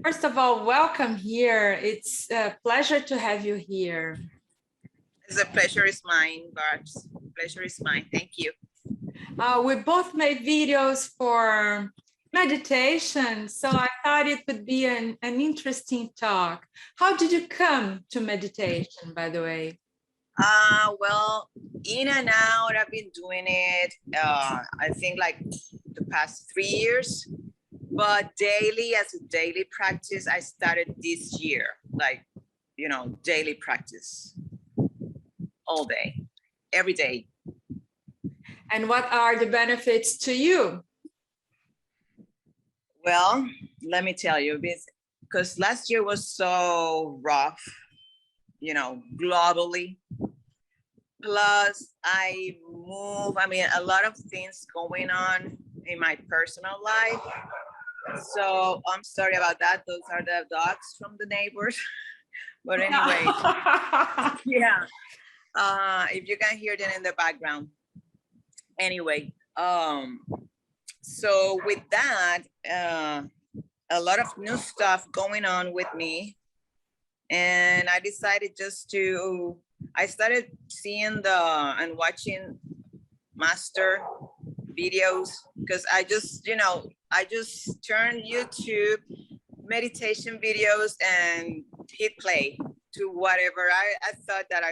First of all, welcome here. It's a pleasure to have you here. The pleasure is mine, Bart. Pleasure is mine. Thank you. We both made videos for meditation, so I thought it would be an interesting talk. How did you come to meditation, by the way? Well, in and out, I've been doing it, I think like the past 3 years, but daily, as a daily practice, I started this year, like, daily practice all day, every day. And what are the benefits to you? Well, let me tell you, because last year was so rough, globally. Plus, a lot of things going on in my personal life. So I'm sorry about that. Those are the dogs from the neighbors. But anyway, yeah. If you can hear them in the background. Anyway, so with that, a lot of new stuff going on with me. And I decided I started seeing and watching master videos, because I just turned YouTube meditation videos and hit play to whatever I thought that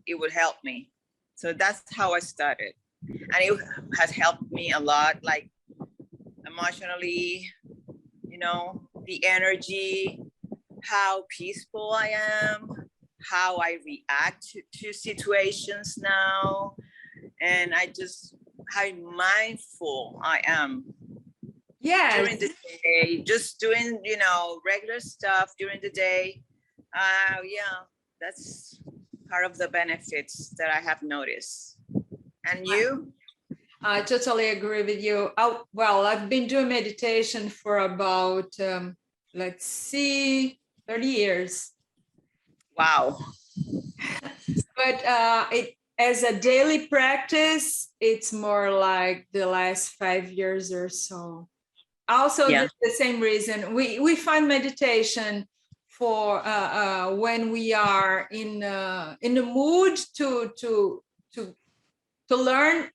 it would help me. So that's how I started. And it has helped me a lot, like emotionally, the energy, how peaceful I am, how I react to situations now, and how mindful I am. Yes. During the day, just doing, regular stuff during the day. Yeah, that's part of the benefits that I have noticed. And you? I totally agree with you. Well, I've been doing meditation for about, 30 years. Wow. But as a daily practice, it's more like the last 5 years or so. Also, yeah. The same reason we find meditation for when we are in the mood to learn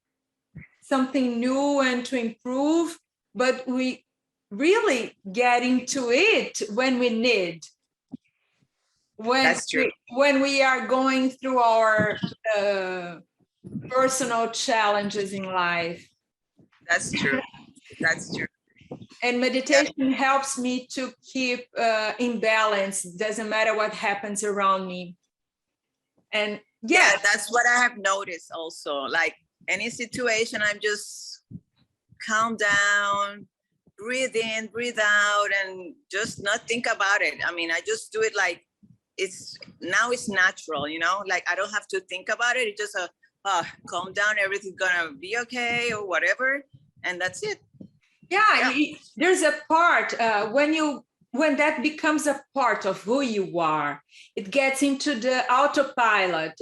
something new and to improve, but we really get into it when we need. That's true. When we are going through our personal challenges in life. That's true. That's true. And meditation helps me to keep in balance. Doesn't matter what happens around me. And yeah, that's what I have noticed also. Like any situation, I'm just calm down, breathe in, breathe out, and just not think about it. I just do it like it's natural, like I don't have to think about it. It's just calm down, everything's gonna be okay or whatever, and that's it. Yeah. There's a part when that becomes a part of who you are, it gets into the autopilot.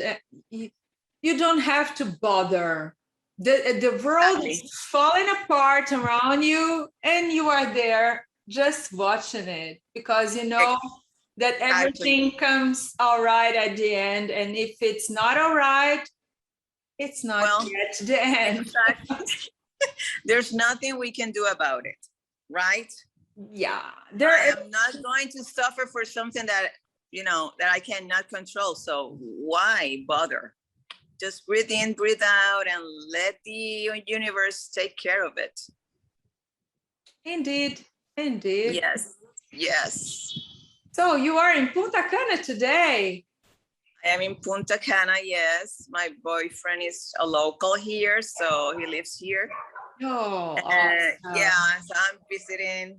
You don't have to bother. The world is falling apart around you, and you are there just watching it, because you know that everything comes all right at the end. And if it's not all right, it's not yet the end. Exactly. There's nothing we can do about it, right? Yeah. I'm not going to suffer for something that, that I cannot control. So why bother? Just breathe in, breathe out, and let the universe take care of it. Indeed. Indeed. Yes. Yes. So you are in Punta Cana today. I am in Punta Cana, yes. My boyfriend is a local here, so he lives here. Oh, awesome. Yeah, so I'm visiting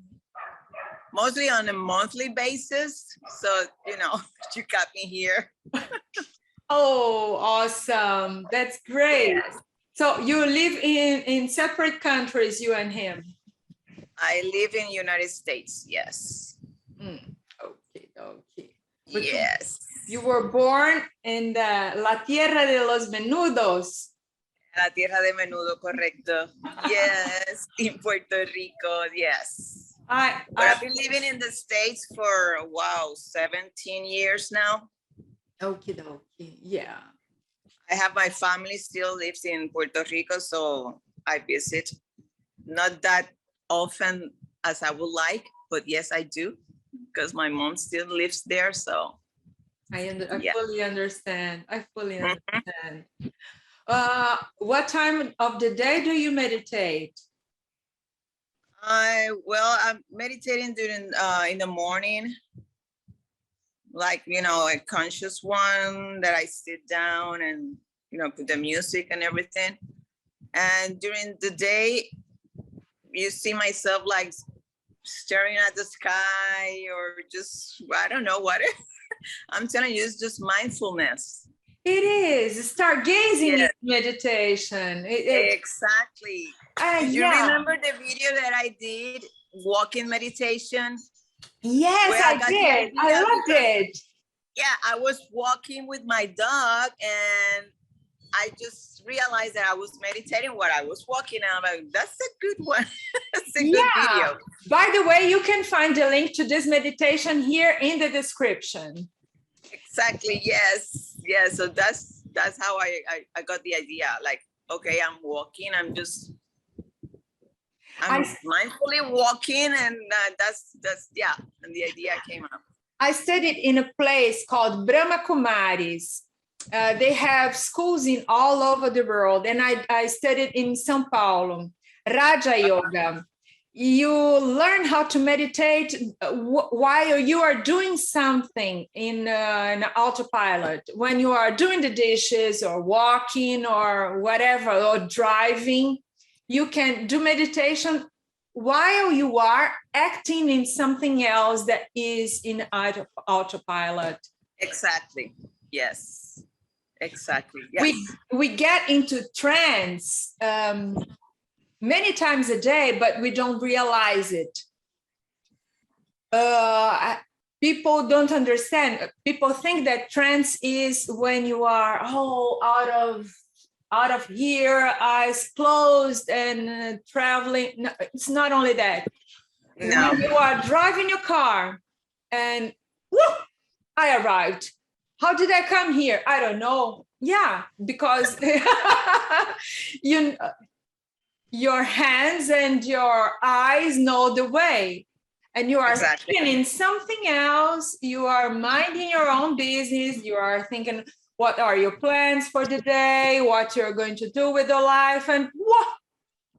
mostly on a monthly basis. So, you got me here. Oh, awesome. That's great. Yes. So you live in separate countries, you and him? I live in United States, yes. Okay. Yes. You were born in La Tierra de los Menudos. La Tierra de Menudo, correcto. Yes, in Puerto Rico, yes. But I've been living in the States for, wow, 17 years now. Okie dokie. Yeah. I have my family still lives in Puerto Rico, so I visit not that often as I would like, but yes, I do, because my mom still lives there. So I yeah. fully understand. I fully Mhm. understand. What time of the day do you meditate? I'm meditating during in the morning, like, you know, a conscious one that I sit down and, you know, put the music and everything. And during the day, you see myself like staring at the sky or just, I don't know what. I'm telling you, it's just mindfulness. It is stargazing Yes. is meditation. Exactly. Did you Yeah. remember the video that I did, walking meditation? Yes, Where I got the did. I idea loved because, it. yeah, I was walking with my dog and I just realized that I was meditating while I was walking. And I'm like, that's a good one. That's a good Yeah. video. By the way, you can find the link to this meditation here in the description. Exactly. Yes. Yeah. So that's how I got the idea. Like, okay, I'm walking. I'm mindfully walking, and that's yeah. And the idea came up. I studied in a place called Brahma Kumaris. They have schools in all over the world, and I studied in São Paulo. Raja Yoga. You learn how to meditate while you are doing something in an autopilot. When you are doing the dishes or walking or whatever, or driving, you can do meditation while you are acting in something else that is in autopilot. Exactly. Yes. Exactly. Yes. We get into trance many times a day, but we don't realize it. People don't understand. People think that trance is when you are out of here, eyes closed and traveling. No, it's not only that. No. When you are driving your car and whoop, I arrived. How did I come here? I don't know. Yeah, because your hands and your eyes know the way. And you are thinking in something else. You are minding your own business. You are thinking, what are your plans for the day? What you're going to do with your life? And whoa,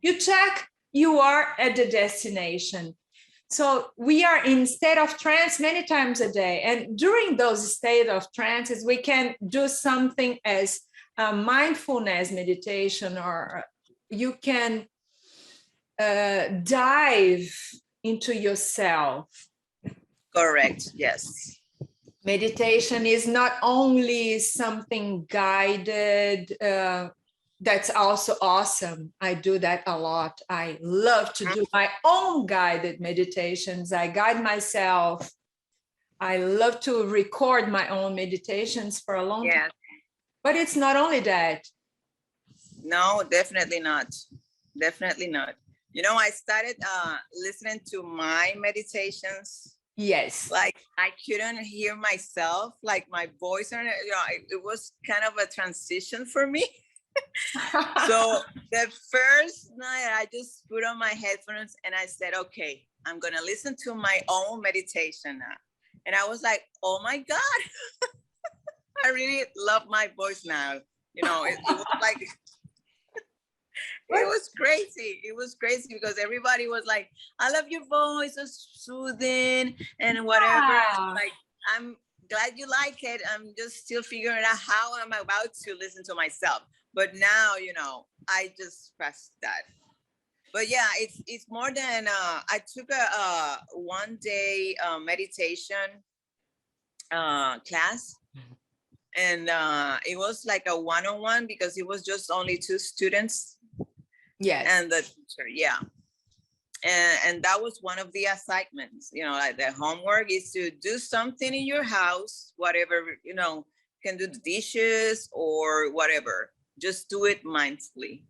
you check, you are at the destination. So we are in state of trance many times a day. And during those state of trances, we can do something as a mindfulness meditation, or you can dive into yourself. Correct. Yes. Meditation is not only something guided, that's also awesome. I do that a lot. I love to do my own guided meditations. I guide myself. I love to record my own meditations for a long time. But it's not only that. No, definitely not. Definitely not. You know, I started listening to my meditations. Yes. Like I couldn't hear myself, like my voice, and you know, it was kind of a transition for me. So the first night I just put on my headphones and I said, okay, I'm gonna listen to my own meditation now. And I was like, oh my God, I really love my voice now. You know, it was like, it was crazy. It was crazy because everybody was like, I love your voice, it's soothing and whatever. Yeah. Like, I'm glad you like it. I'm just still figuring out how I'm about to listen to myself. But now, you know, I just pressed that. But yeah, it's more than, I took a 1 day meditation class. And it was like a one-on-one because it was just only 2 students. Yes. And the teacher, yeah. And that was one of the assignments, you know, like the homework is to do something in your house, whatever, you know, you can do the dishes or whatever. Just do it mindfully.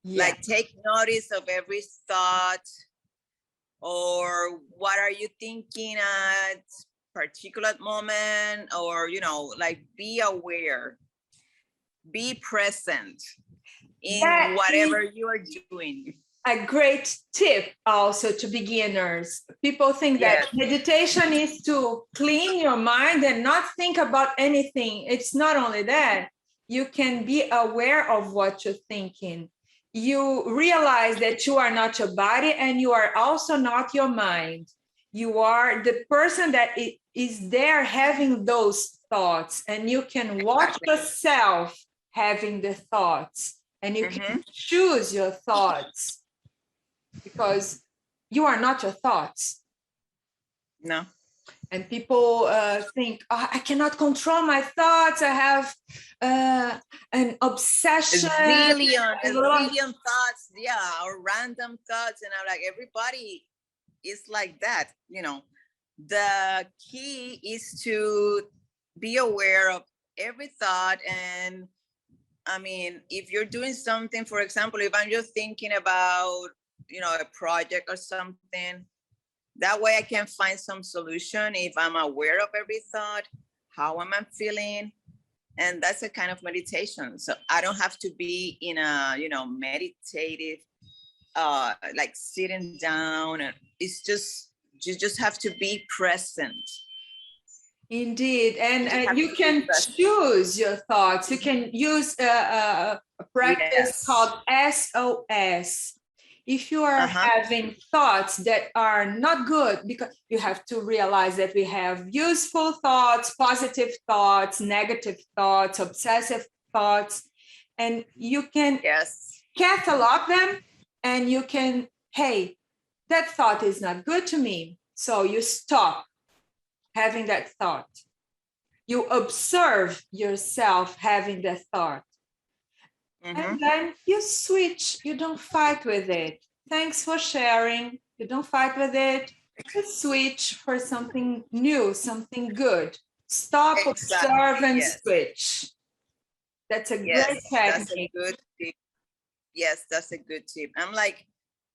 Yeah. Like take notice of every thought or what are you thinking at particular moment, or, you know, like be aware, be present in That whatever is you are doing. a great tip also to beginners. People think Yes. that meditation is to clean your mind and not think about anything. It's not only that. You can be aware of what you're thinking. You realize that you are not your body and you are also not your mind. You are the person that is there having those thoughts, and you can watch yourself having the thoughts, and you can choose your thoughts, because you are not your thoughts. No. And people think, oh, I cannot control my thoughts. I have an obsession. A zillion thoughts, yeah, or random thoughts. And I'm like, everybody is like that, you know. The key is to be aware of every thought. And I mean, if you're doing something, for example, if I'm just thinking about, you know, a project or something, that way I can find some solution if I'm aware of every thought, how am I feeling? And that's a kind of meditation. So I don't have to be in a, you know, meditative, like sitting down. And it's just, you just have to be present. Indeed. And you can choose your thoughts. You can use a practice called SOS. If you are having thoughts that are not good, because you have to realize that we have useful thoughts, positive thoughts, negative thoughts, obsessive thoughts, and you can catalog them, and you can, hey, that thought is not good to me. So you stop having that thought. You observe yourself having that thought. And then you switch. You don't fight with it. Thanks for sharing. You don't fight with it. You switch for something new, something good. Stop, observe, and switch. That's a great technique. That's a good tip. Yes, that's a good tip. I'm like,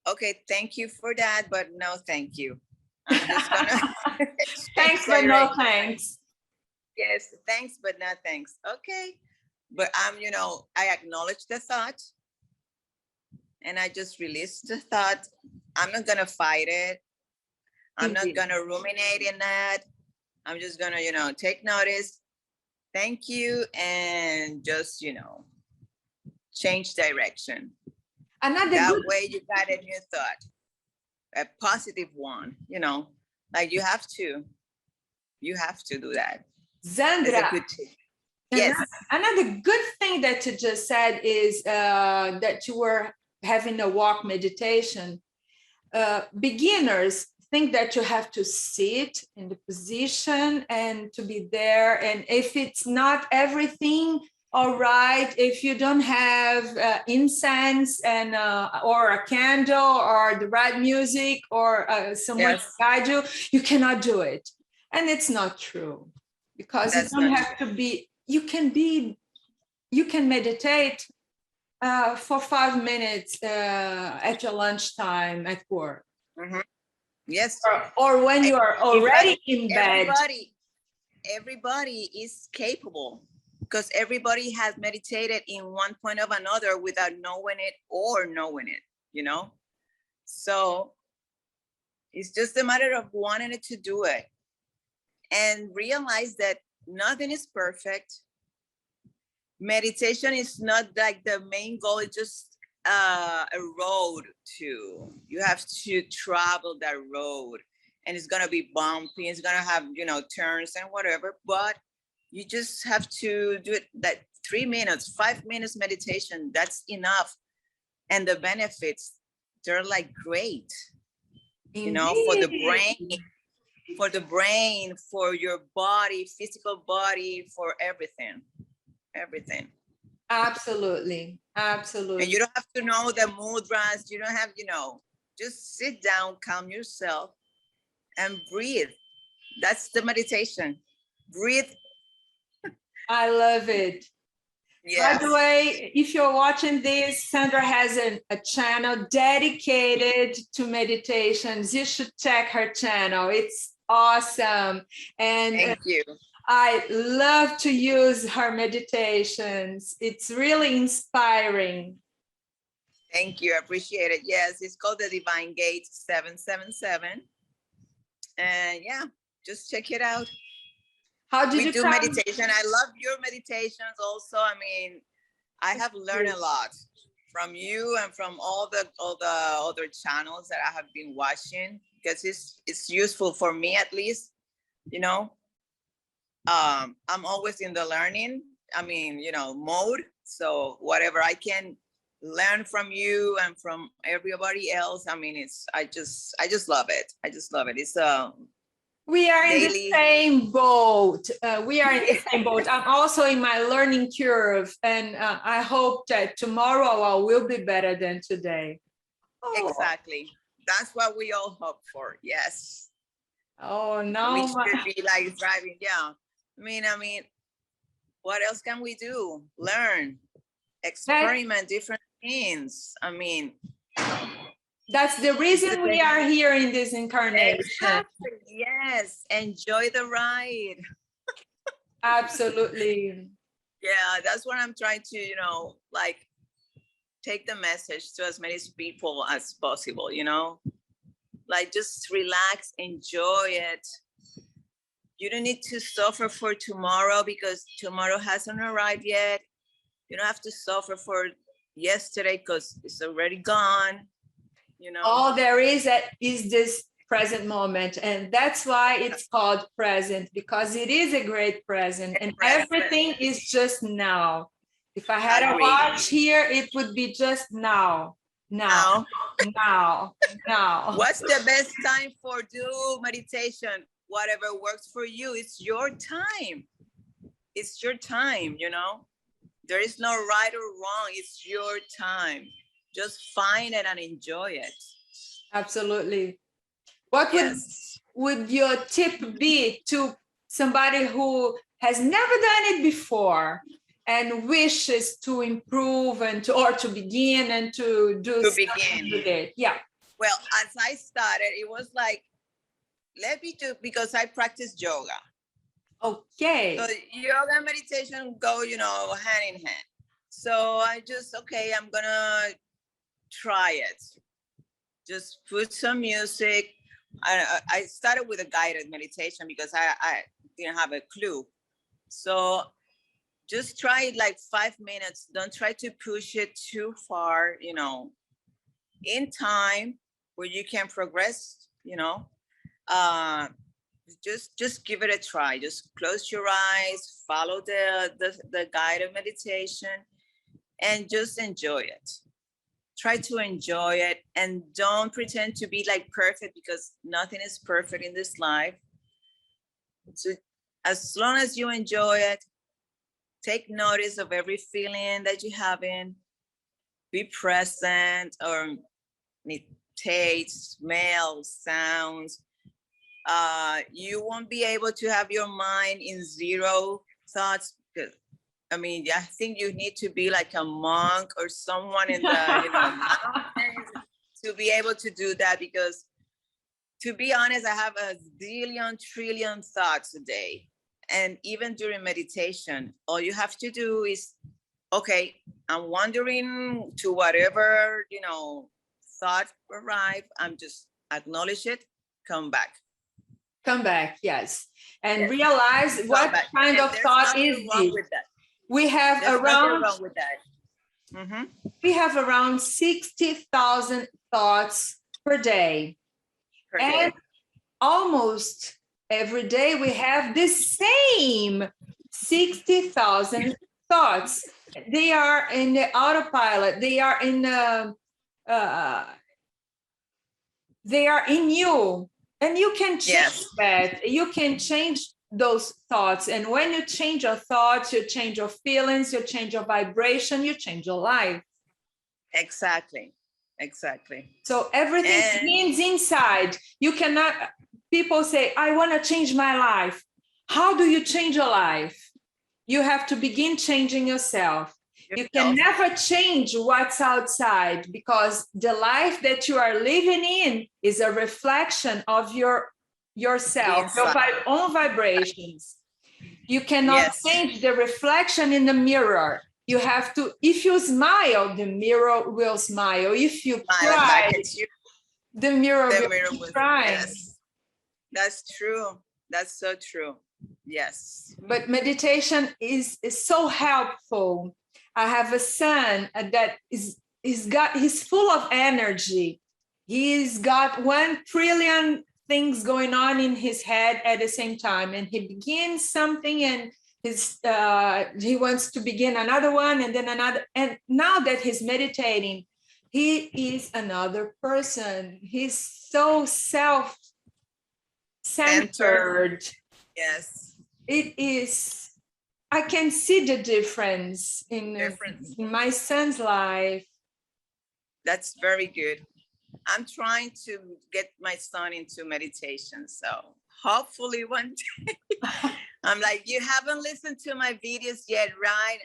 okay, thank you for that, but no, thank you. I'm just gonna thanks, but no thanks. Yes, thanks, but not thanks. Okay. But I'm, you know, I acknowledge the thought and I just release the thought. I'm not gonna fight it. I'm not gonna ruminate in that. I'm just gonna, you know, take notice. Thank you. And just, you know, change direction. That way you got a new thought, a positive one, you know, like you have to do that. Zandra, yes. Another good thing that you just said is that you were having a walk meditation. Beginners think that you have to sit in the position and to be there. And if it's not everything all right, if you don't have incense and or a candle or the right music or someone to guide you, you cannot do it. And it's not true, because you don't have to be, you can meditate for 5 minutes at your lunchtime at work. Yes. Or when you are already in bed. Everybody is capable, because everybody has meditated in one point or another without knowing it or knowing it, you know? So it's just a matter of wanting it to do it, and realize that nothing is perfect. Meditation is not like the main goal. It's just a road to, you have to travel that road, and it's going to be bumpy. It's going to have, you know, turns and whatever, but you just have to do it that 3 minutes, 5 minutes meditation. That's enough. And the benefits, they're like great, you know, for the brain, for your body, physical body, for everything. Absolutely. And you don't have to know the mudras. You don't have, you know, just sit down, calm yourself, and breathe. That's the meditation. Breathe. I love it. By Yes. the way, if you're watching this, Zandra has a channel dedicated to meditations. You should check her channel. It's awesome. And Thank you. I love to use her meditations. It's really inspiring. Thank you. I appreciate it. Yes, it's called the Divine Gate 777. And yeah, just check it out. How did We you do come? meditation. I love your meditations also. I mean, I have learned a lot from you and from all the other channels that I have been watching, because it's useful for me, at least, you know. I'm always in the learning, I mean, mode. So whatever I can learn from you and from everybody else, I mean, I just love it. I just love it. It's We are in daily. the same boat. We are in the same boat. I'm also in my learning curve, and I hope that tomorrow I will be better than today. Oh. Exactly. That's what we all hope for. Yes. Oh no. We should be like driving. Yeah. I mean, what else can we do? Learn, experiment different things. I mean, that's the reason we are here in this incarnation. Exactly. Yes. Enjoy the ride. Absolutely. Yeah, that's what I'm trying to, like, take the message to as many people as possible, like, just relax, enjoy it. You don't need to suffer for tomorrow, because tomorrow hasn't arrived yet. You don't have to suffer for yesterday, because it's already gone. All there is this present moment, and that's why it's called present, because it is a great present, and everything is just now. If I had a watch here, it would be just now. What's the best time for do meditation? Whatever works for you. It's your time. It's your time, There is no right or wrong. It's your time. Just find it and enjoy it. Absolutely. What would your tip be to somebody who has never done it before and wishes to improve or to begin and to do something with it? Yeah. Well, as I started, it was like, let me do, because I practice yoga. Okay. So yoga and meditation go, hand in hand. So I just, I'm gonna try it. Just put some music. I started with a guided meditation because I didn't have a clue. So just try it like 5 minutes. Don't try to push it too far, in time where you can progress, just give it a try. Just close your eyes, follow the guided meditation, and just enjoy it. Try to enjoy it, and don't pretend to be like perfect, because nothing is perfect in this life. So as long as you enjoy it, take notice of every feeling that you have in, be present, or taste, smell, sounds. You won't be able to have your mind in zero thoughts, because I think you need to be like a monk or someone in the mountains to be able to do that, because to be honest, I have a zillion trillion thoughts a day. And even during meditation, all you have to do is, I'm wandering to whatever, thought arrive. I'm just acknowledge it, come back. Come back, yes. And realize what kind of thought is this. We have around 60,000 thoughts per day. And almost every day we have the same 60,000 thoughts. They are in the autopilot. They are in you. And you can change that. You can change those thoughts. And when you change your thoughts, you change your feelings, you change your vibration, you change your life. Exactly. So everything begins inside. You cannot, people say, I want to change my life. How do you change your life? You have to begin changing yourself. You can never change what's outside, because the life that you are living in is a reflection of yourself, your own vibrations. You cannot change the reflection in the mirror. You have to, if you smile, the mirror will smile. If you cry, the mirror will cry. Yes. That's true. That's so true. Yes. But meditation is so helpful. I have a son that he's full of energy. He's got 1 trillion things going on in his head at the same time, and he begins something and he wants to begin another one, and then another. And now that he's meditating, he is another person. He's so self-centered. Yes. It is. I can see the difference in my son's life. That's very good. I'm trying to get my son into meditation. So hopefully one day, I'm like, you haven't listened to my videos yet, right?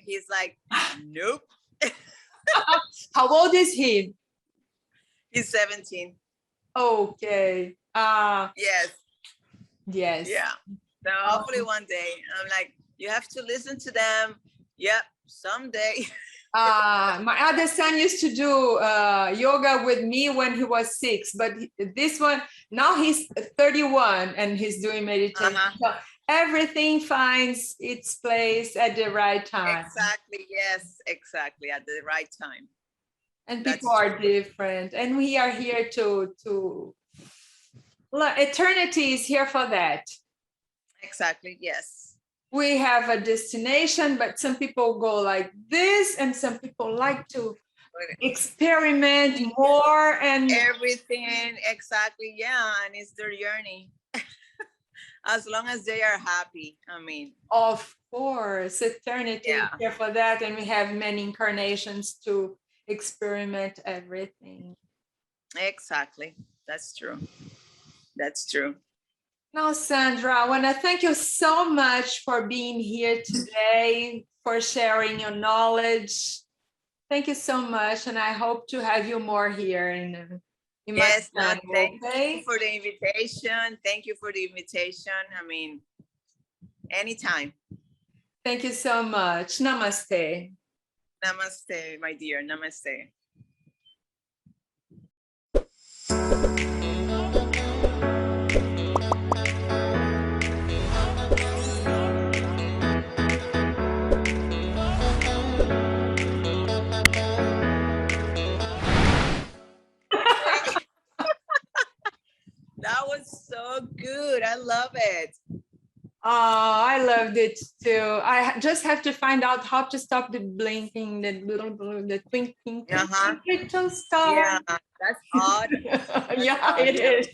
He's like, nope. How old is he? He's 17. Okay. Yes. Yes. Yeah. So hopefully one day, I'm like, you have to listen to them. Yep, someday. My other son used to do yoga with me when he was 6, but this one, now he's 31 and he's doing meditation. So everything finds its place at the right time. Exactly, yes, exactly, at the right time. And people are different, and we are here to eternity is here for that. Exactly, yes. We have a destination, but some people go like this, and some people like to experiment more and everything. Exactly, yeah, and it's their journey. As long as they are happy, I mean. Of course, eternity is here for that, and we have many incarnations to experiment everything. Exactly, that's true. That's true. Now, Zandra, I want to thank you so much for being here today, for sharing your knowledge. Thank you so much, and I hope to have you more here in yes, thank you for the invitation. Thank you for the invitation. I mean, anytime. Thank you so much. Namaste. Namaste, my dear. Namaste. That was so good. I love it. Oh, I loved it too. I just have to find out how to stop the blinking, the twinkling, little star. Yeah, that's odd. Yeah, it is.